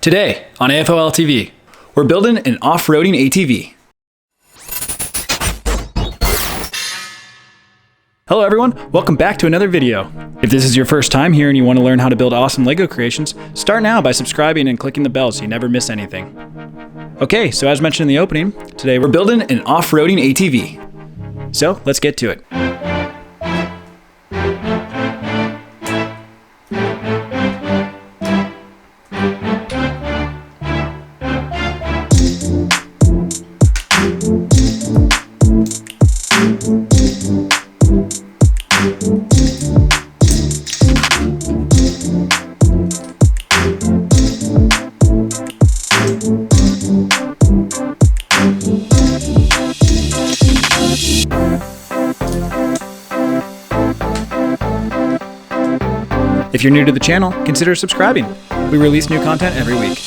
Today on AFOL TV, we're building an off-roading ATV. Hello everyone, welcome back to another video. If this is your first time here and you want to learn how to build awesome LEGO creations, start now by subscribing and clicking the bell so you never miss anything. Okay, so as mentioned in the opening, today we're building an off-roading ATV. So let's get to it. If you're new to the channel, consider subscribing. We release new content every week.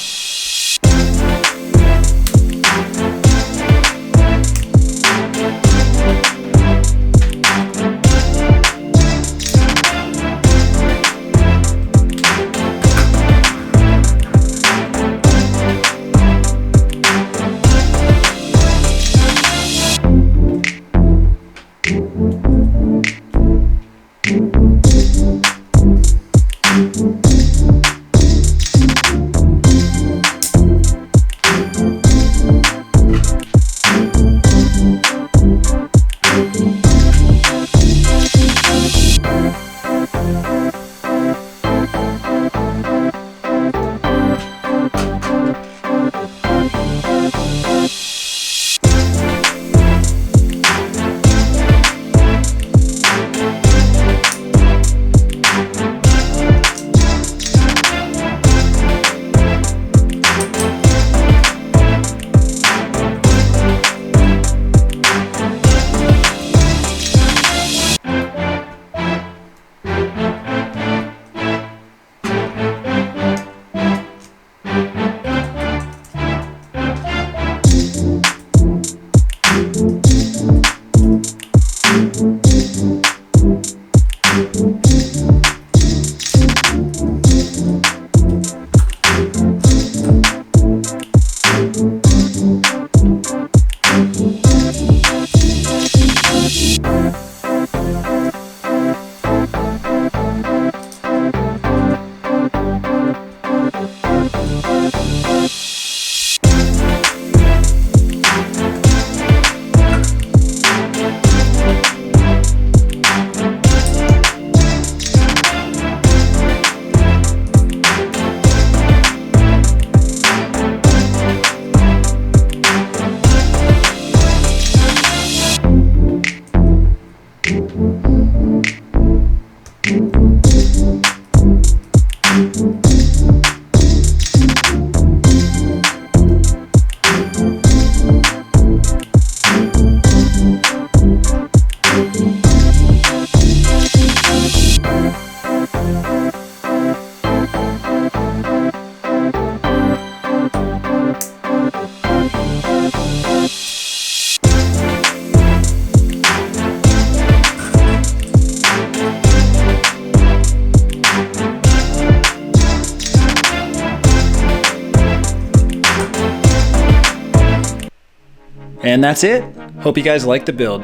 And that's it. Hope you guys liked the build.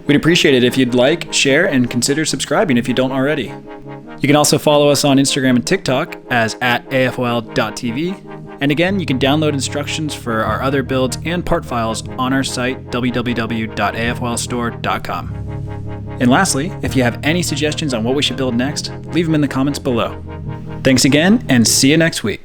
We'd appreciate it if you'd like, share, and consider subscribing if you don't already. You can also follow us on Instagram and TikTok as @afol.tv. And again, you can download instructions for our other builds and part files on our site, www.afolstore.com. And lastly, if you have any suggestions on what we should build next, leave them in the comments below. Thanks again, and see you next week.